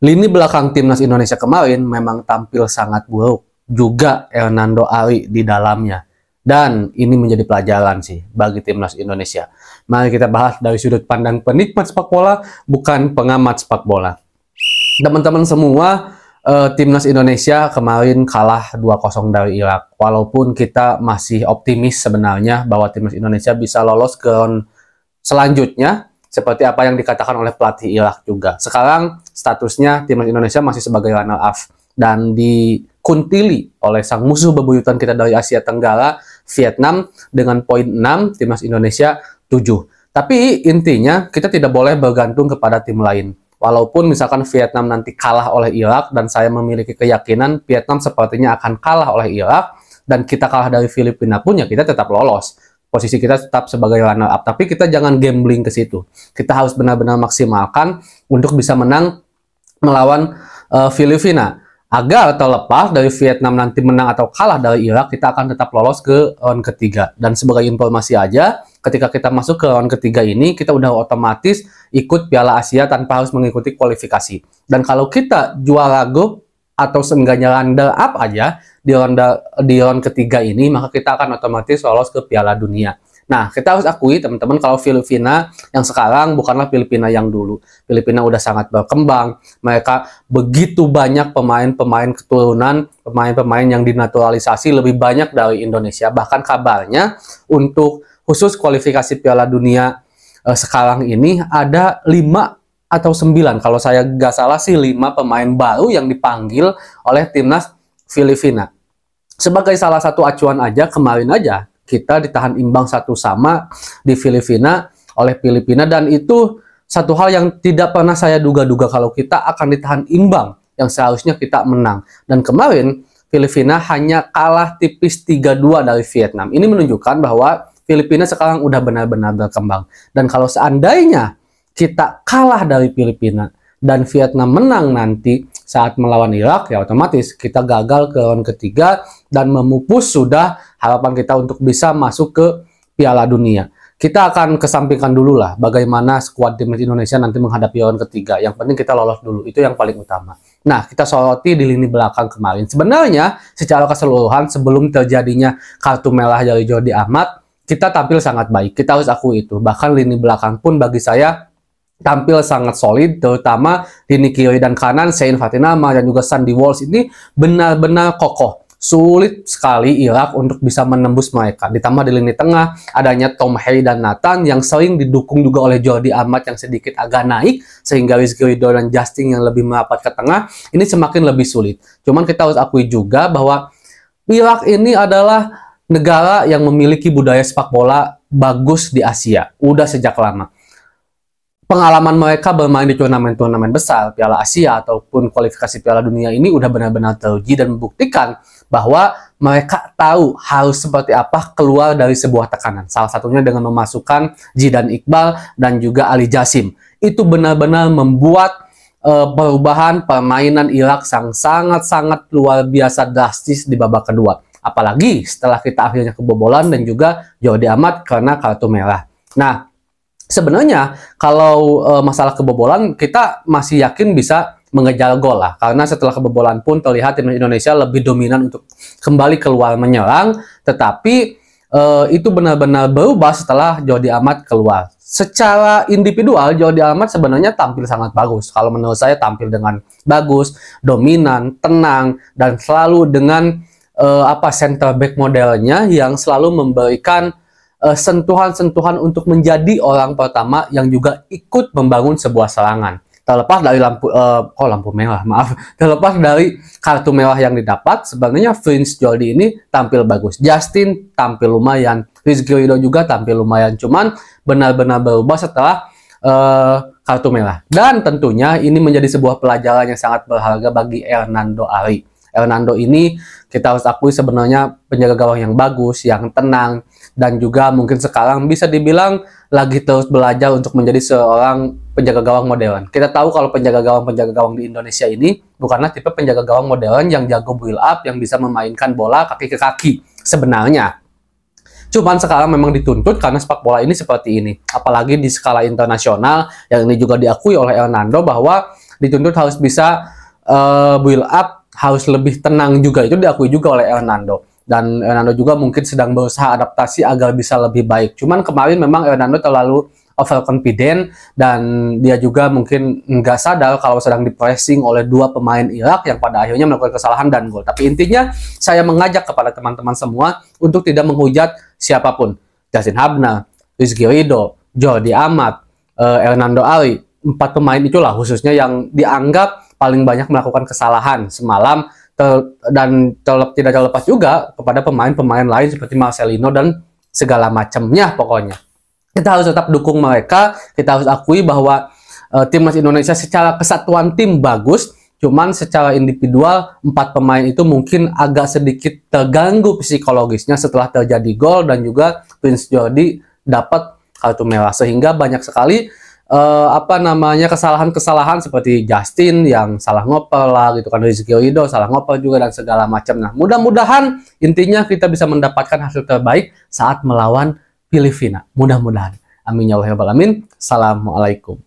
Lini belakang timnas Indonesia kemarin memang tampil sangat buruk, juga Hernando Ari di dalamnya. Dan ini menjadi pelajaran sih bagi timnas Indonesia. Mari kita bahas dari sudut pandang penikmat sepak bola, bukan pengamat sepak bola. Teman-teman semua, timnas Indonesia kemarin kalah 2-0 dari Irak. Walaupun kita masih optimis sebenarnya bahwa timnas Indonesia bisa lolos ke round selanjutnya, seperti apa yang dikatakan oleh pelatih Irak juga. Sekarang statusnya timnas Indonesia masih sebagai runner-up dan dikuntili oleh sang musuh bebuyutan kita dari Asia Tenggara, Vietnam, dengan poin 6, timnas Indonesia 7. Tapi intinya kita tidak boleh bergantung kepada tim lain. Walaupun misalkan Vietnam nanti kalah oleh Irak, dan saya memiliki keyakinan Vietnam sepertinya akan kalah oleh Irak, dan kita kalah dari Filipina pun ya kita tetap lolos. Posisi kita tetap sebagai runner up, tapi kita jangan gambling ke situ. Kita harus benar-benar maksimalkan untuk bisa menang melawan Filipina. Agar terlepas dari Vietnam nanti menang atau kalah dari Irak, kita akan tetap lolos ke round ketiga. Dan sebagai informasi aja, ketika kita masuk ke round ketiga ini, kita udah otomatis ikut Piala Asia tanpa harus mengikuti kualifikasi. Dan kalau kita juara grup atau seenggaknya runner up aja di round ketiga ini, maka kita akan otomatis lolos ke Piala Dunia. Nah, kita harus akui teman-teman kalau Filipina yang sekarang bukanlah Filipina yang dulu. Filipina udah sangat berkembang. Mereka begitu banyak pemain-pemain keturunan, pemain-pemain yang dinaturalisasi lebih banyak dari Indonesia. Bahkan kabarnya untuk khusus kualifikasi Piala Dunia sekarang ini ada 5 atau 9, kalau saya nggak salah sih 5 pemain baru yang dipanggil oleh timnas Filipina. Sebagai salah satu acuan aja, kemarin aja kita ditahan imbang 1-1 di Filipina oleh Filipina, dan itu satu hal yang tidak pernah saya duga-duga kalau kita akan ditahan imbang yang seharusnya kita menang. Dan kemarin Filipina hanya kalah tipis 3-2 dari Vietnam. Ini menunjukkan bahwa Filipina sekarang udah benar-benar berkembang. Dan kalau seandainya kita kalah dari Filipina dan Vietnam menang nanti saat melawan Irak, ya otomatis kita gagal ke round ketiga dan memupus sudah harapan kita untuk bisa masuk ke Piala Dunia. Kita akan kesampingkan dulu lah bagaimana skuad timnas Indonesia nanti menghadapi round ketiga. Yang penting kita lolos dulu, itu yang paling utama. Nah, kita soroti di lini belakang kemarin. Sebenarnya secara keseluruhan sebelum terjadinya kartu merah dari Jordi Amat, kita tampil sangat baik. Kita harus akui itu. Bahkan lini belakang pun bagi saya tampil sangat solid, terutama lini kiri dan kanan, Shein Fatinama dan juga Sandy Walsh ini benar-benar kokoh. Sulit sekali Irak untuk bisa menembus mereka. Ditambah di lini tengah adanya Tom Hay dan Nathan yang sering didukung juga oleh Jordi Amat yang sedikit agak naik, sehingga Rizky Ridho dan Justin yang lebih merapat ke tengah ini semakin lebih sulit. Cuman kita harus akui juga bahwa Irak ini adalah negara yang memiliki budaya sepak bola bagus di Asia, udah sejak lama. Pengalaman mereka bermain di turnamen-turnamen besar, Piala Asia ataupun kualifikasi Piala Dunia ini udah benar-benar teruji dan membuktikan bahwa mereka tahu harus seperti apa keluar dari sebuah tekanan. Salah satunya dengan memasukkan Zidane Iqbal dan juga Ali Jassim. Itu benar-benar membuat perubahan permainan Irak sangat-sangat luar biasa drastis di babak kedua. Apalagi setelah kita akhirnya kebobolan dan juga Jordi Amat karena kartu merah. Nah, sebenarnya kalau masalah kebobolan kita masih yakin bisa mengejar gol lah, karena setelah kebobolan pun terlihat timnas Indonesia lebih dominan untuk kembali keluar menyerang, tetapi itu benar-benar berubah setelah Jordi Amat keluar. Secara individual Jordi Amat sebenarnya tampil sangat bagus. Kalau menurut saya tampil dengan bagus, dominan, tenang, dan selalu dengan center back modelnya yang selalu memberikan sentuhan-sentuhan untuk menjadi orang pertama yang juga ikut membangun sebuah serangan. Terlepas dari terlepas dari kartu merah yang didapat, sebenarnya Prince Jordi ini tampil bagus. Justin tampil lumayan, Rizky Ridho juga tampil lumayan. Cuman benar-benar berubah setelah kartu merah. Dan tentunya ini menjadi sebuah pelajaran yang sangat berharga bagi Hernando Ari. Hernando ini kita harus akui sebenarnya penjaga gawang yang bagus, yang tenang, dan juga mungkin sekarang bisa dibilang lagi terus belajar untuk menjadi seorang penjaga gawang modern. Kita tahu kalau penjaga gawang di Indonesia ini bukanlah tipe penjaga gawang modern yang jago build up, yang bisa memainkan bola kaki ke kaki sebenarnya. Cuman sekarang memang dituntut karena sepak bola ini seperti ini. Apalagi di skala internasional, yang ini juga diakui oleh Hernando bahwa dituntut harus bisa build up, harus lebih tenang juga. Itu diakui juga oleh Hernando. Dan Hernando juga mungkin sedang berusaha adaptasi agar bisa lebih baik. Cuman kemarin memang Hernando terlalu overconfident dan dia juga mungkin nggak sadar kalau sedang di-pressing oleh dua pemain Irak yang pada akhirnya melakukan kesalahan dan gol. Tapi intinya saya mengajak kepada teman-teman semua untuk tidak menghujat siapapun. Justin Habna, Rizky Ridho, Jordi Amat, Hernando Ari, 4 pemain itulah khususnya yang dianggap paling banyak melakukan kesalahan semalam, dan tidak terlepas juga kepada pemain-pemain lain seperti Marcelino dan segala macamnya. Pokoknya kita harus tetap dukung mereka. Kita harus akui bahwa timnas Indonesia secara kesatuan tim bagus, cuman secara individual 4 pemain itu mungkin agak sedikit terganggu psikologisnya setelah terjadi gol dan juga Prince Jordi dapat kartu merah, sehingga banyak sekali kesalahan-kesalahan seperti Justin yang salah ngoper lah gitu kan, Rizky Ridho salah ngoper juga dan segala macam. Nah, mudah-mudahan intinya kita bisa mendapatkan hasil terbaik saat melawan Filipina. Mudah-mudahan. Amin ya Allah ya Rabbal Alamin. Assalamualaikum.